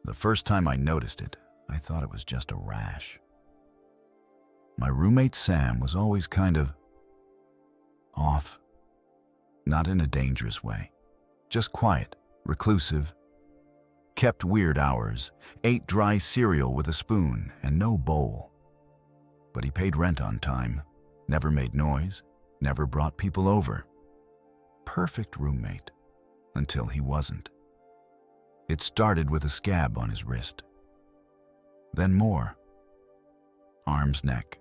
The first time I noticed it, I thought it was just a rash. My roommate Sam was always kind of off, not in a dangerous way, just quiet, reclusive, kept weird hours, ate dry cereal with a spoon and no bowl. But he paid rent on time, never made noise, never brought people over. Perfect roommate, until he wasn't. It started with a scab on his wrist. Then more. Arms, neck,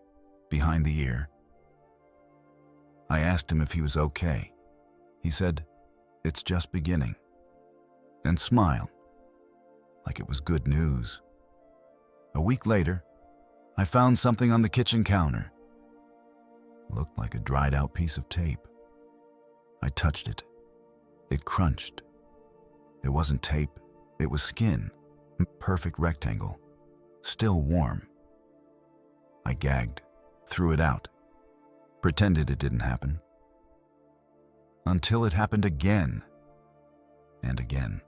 behind the ear. I asked him if he was okay. He said, "It's just beginning," and smiled, like it was good news. A week later, I found something on the kitchen counter. Looked like a dried out piece of tape. I touched it. It crunched. It wasn't tape, it was skin, perfect rectangle, still warm. I gagged, threw it out, pretended it didn't happen. Until it happened again and again.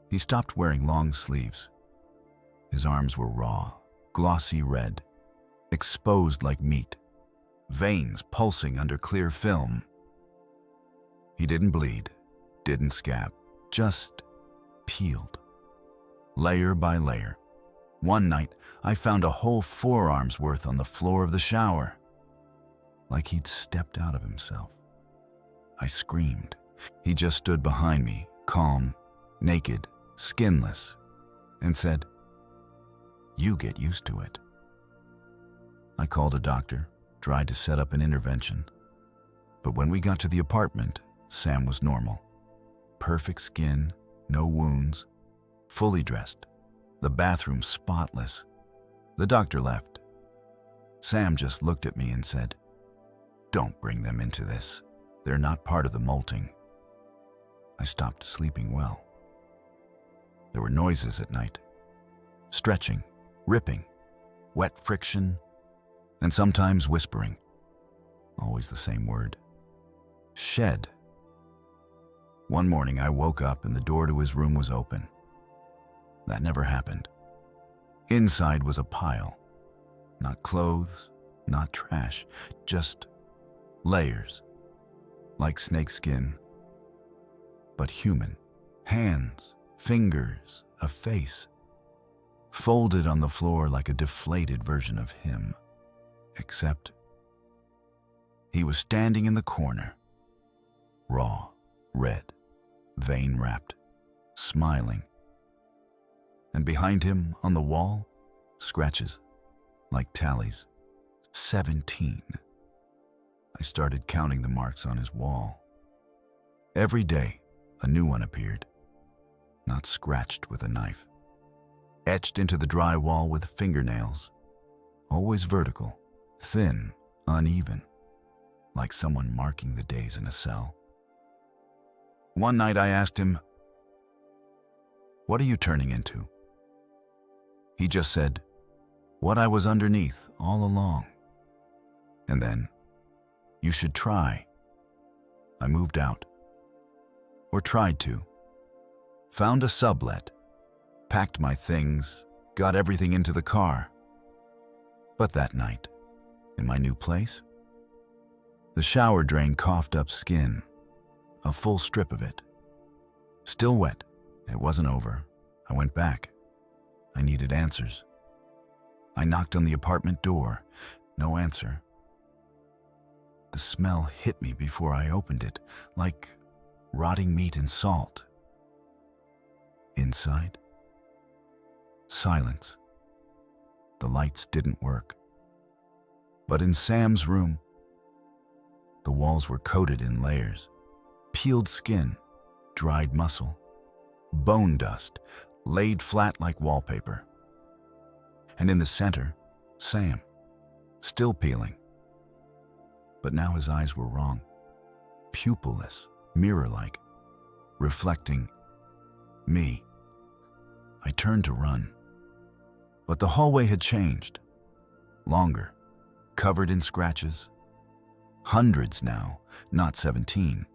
He stopped wearing long sleeves. His arms were raw, glossy red, exposed like meat, veins pulsing under clear film. He didn't bleed, didn't scab, just peeled, layer by layer. One night, I found a whole forearm's worth on the floor of the shower, like he'd stepped out of himself. I screamed. He just stood behind me, calm, naked, skinless, and said, "You get used to it." I called a doctor, tried to set up an intervention. But when we got to the apartment, Sam was normal. Perfect skin, no wounds, fully dressed, the bathroom spotless. The doctor left. Sam just looked at me and said, "Don't bring them into this. They're not part of the molting." I stopped sleeping well. There were noises at night. Stretching, ripping, wet friction, and sometimes whispering. Always the same word. Shed. One morning I woke up and the door to his room was open. That never happened. Inside was a pile. Not clothes, not trash, just layers. Like snakeskin, but human. Hands, fingers, a face. Folded on the floor like a deflated version of him. Except he was standing in the corner, raw, red, vein-wrapped, smiling. And behind him, on the wall, scratches, like tallies. 17. I started counting the marks on his wall. Every day, a new one appeared, not scratched with a knife. Etched into the dry wall with fingernails, always vertical, thin, uneven, like someone marking the days in a cell. One night I asked him, "What are you turning into?" He just said, "What I was underneath all along." And then, "You should try." I moved out. Or tried to. Found a sublet, packed my things, got everything into the car. But that night, in my new place, the shower drain coughed up skin, a full strip of it. Still wet, it wasn't over. I went back. I needed answers. I knocked on the apartment door, no answer. The smell hit me before I opened it, like rotting meat and salt. Inside, silence. The lights didn't work. But in Sam's room, the walls were coated in layers. Peeled skin, dried muscle, bone dust, laid flat like wallpaper. And in the center, Sam, still peeling. But now his eyes were wrong. Pupilless, mirror-like, reflecting me. I turned to run. But the hallway had changed. Longer, covered in scratches. Hundreds now, not 17.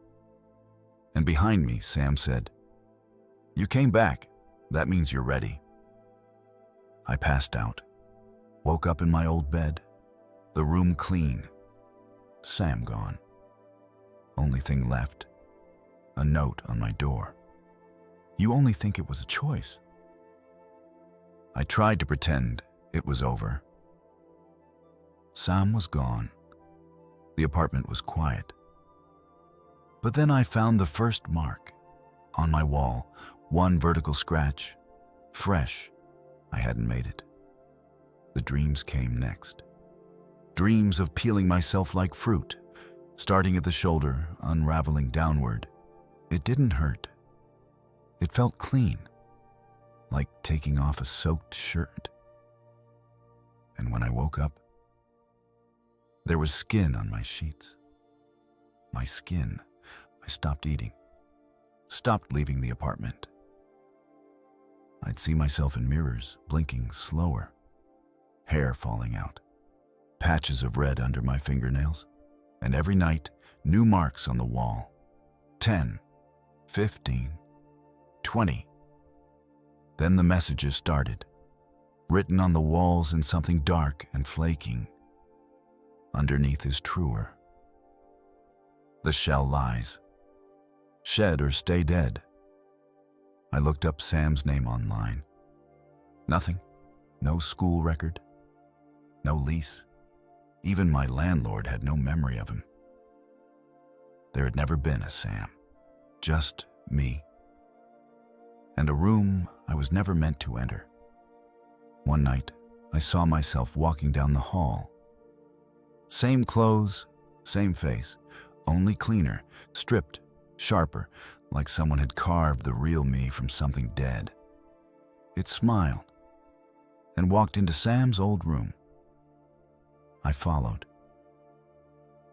And behind me, Sam said, "You came back. That means you're ready. I passed out, woke up in my old bed, the room clean, Sam gone. Only thing left, a note on my door. You only think it was a choice. I tried to pretend it was over. Sam was gone. The apartment was quiet. But then I found the first mark on my wall, one vertical scratch, fresh. I hadn't made it. The dreams came next. Dreams of peeling myself like fruit, starting at the shoulder, unraveling downward. It didn't hurt. It felt clean, like taking off a soaked shirt. And when I woke up, there was skin on my sheets. My skin. I stopped eating, stopped leaving the apartment. I'd see myself in mirrors, blinking slower, hair falling out, patches of red under my fingernails, and every night, new marks on the wall. 10, 15, 20. Then the messages started, written on the walls in something dark and flaking. Underneath is truer. The shell lies. Shed or stay dead. I looked up Sam's name online. Nothing. No school record. No lease. Even my landlord had no memory of him. There had never been a Sam. Just me. And a room I was never meant to enter. One night, I saw myself walking down the hall. Same clothes, same face, only cleaner, stripped, sharper, like someone had carved the real me from something dead. It smiled and walked into Sam's old room. I followed.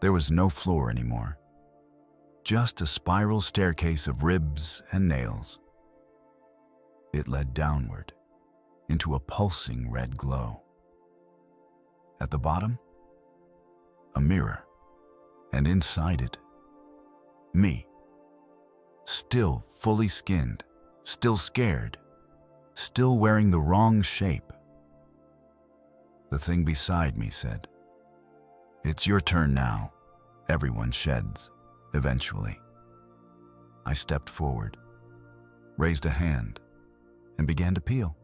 There was no floor anymore, just a spiral staircase of ribs and nails. It led downward into a pulsing red glow. At the bottom, a mirror, and inside it, me. Still fully skinned, still scared, still wearing the wrong shape. The thing beside me said, "It's your turn now. Everyone sheds, eventually." I stepped forward, raised a hand, and began to peel.